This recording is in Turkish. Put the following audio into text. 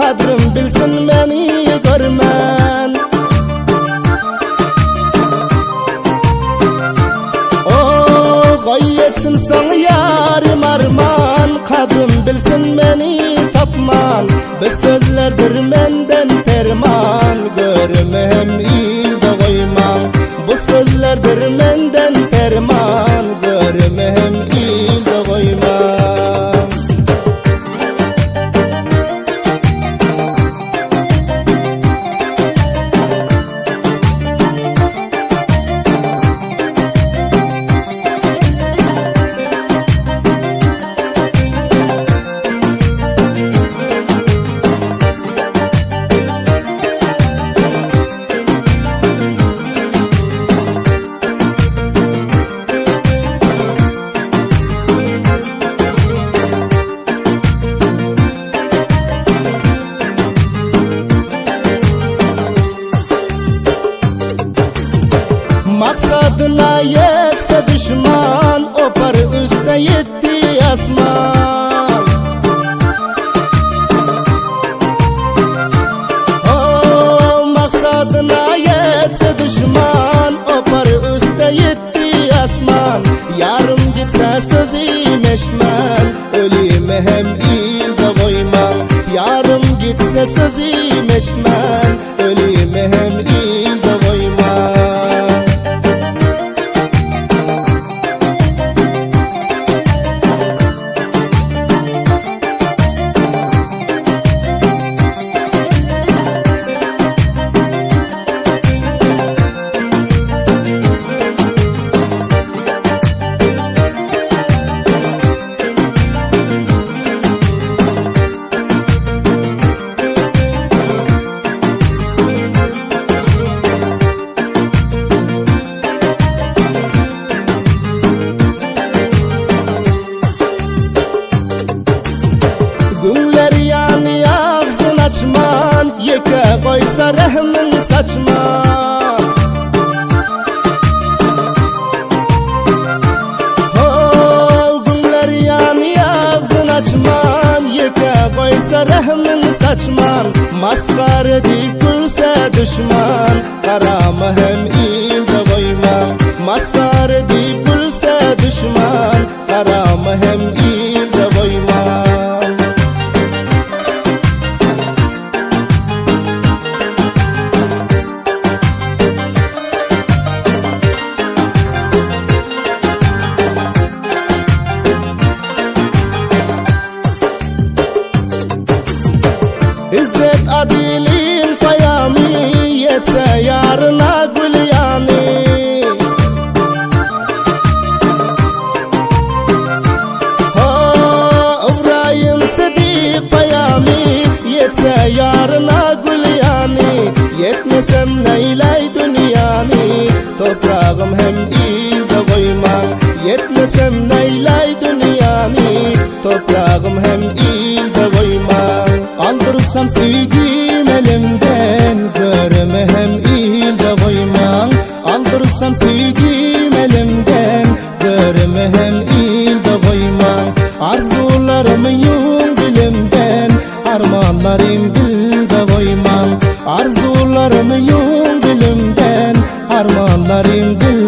kadrim bilsin beni görmen. Koyetsin sana yarım arman, kadrim bilsin beni tapman. Bir sözlerdir menden ferman, görmem ilde koymam. Bu sözlerdir menden ferman, görmem ilde koymam. Maksadına yetse düşman, opar üste yetti asman. Maksadına yetse düşman, opar üste yetti asman. Yarım gitse sözüm eşitmen, ölüme hem ilde koymam. Yarım gitse sözüm eşitmen, ölüme hem ilde koymam. Günler yani ağzın açman, yeke koysa rehmin saçman. Günler yani ağzın açman, yeke koysa rehmin saçman. Maskar edip gülse düşman, karamı hem ilde koymam. Maskar edip gülse düşman, karamı hem ilde koymam. İzzet adilin payami, yetse yarına gül yani. İbrahim Sıdık payami, yetse yarına gül yani. Yetmesem neyley dünyani, toprağım hem ilde koymam. Yetmesem neyley dünyani, toprağım hem ilde koymam. Aldırsam sevgim elimden, görme hem ilde koymam. Aldırsam sevgim elimden, görme hem ilde koymam. Arzularım yung dilimden, armanlarım dilde koymam. Arzularım yung dilimden, armanlarım dilde